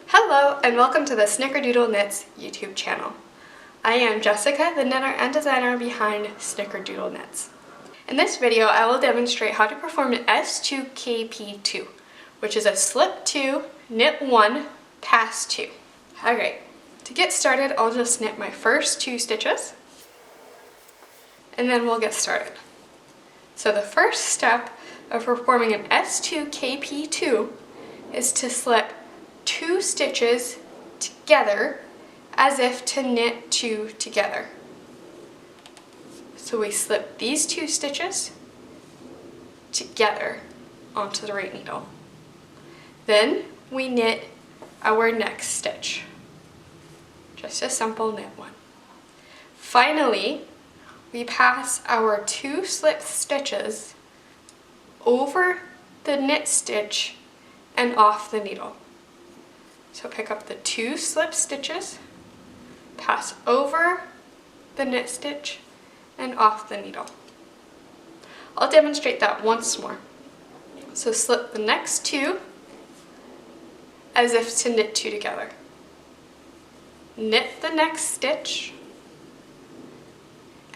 Hello and welcome to the Snickerdoodle Knits YouTube channel. I am Jessica, the knitter and designer behind Snickerdoodle Knits. In this video, I will demonstrate how to perform an S2KP2, which is a slip 2, knit 1, pass 2. Alright, to get started, I'll just knit my first 2 stitches, and then we'll get started. So the first step of performing an S2KP2 is to slip 2 stitches together as if to knit 2 together. So we slip these 2 stitches together onto the right needle. Then we knit our next stitch. Just a simple knit one. Finally, we pass our 2 slip stitches over the knit stitch and off the needle. So pick up the 2 slip stitches, pass over the knit stitch and off the needle. I'll demonstrate that once more. So slip the next 2 as if to knit 2 together. Knit the next stitch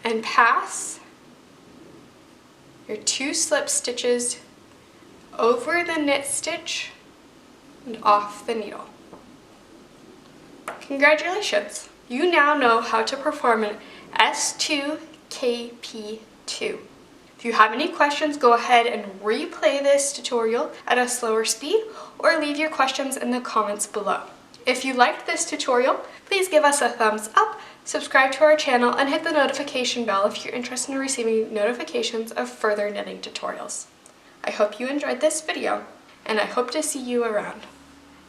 and pass your 2 slip stitches over the knit stitch and off the needle. Congratulations! You now know how to perform an S2KP2. If you have any questions, go ahead and replay this tutorial at a slower speed or leave your questions in the comments below. If you liked this tutorial, please give us a thumbs up, subscribe to our channel, and hit the notification bell if you're interested in receiving notifications of further knitting tutorials. I hope you enjoyed this video, and I hope to see you around.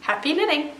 Happy knitting!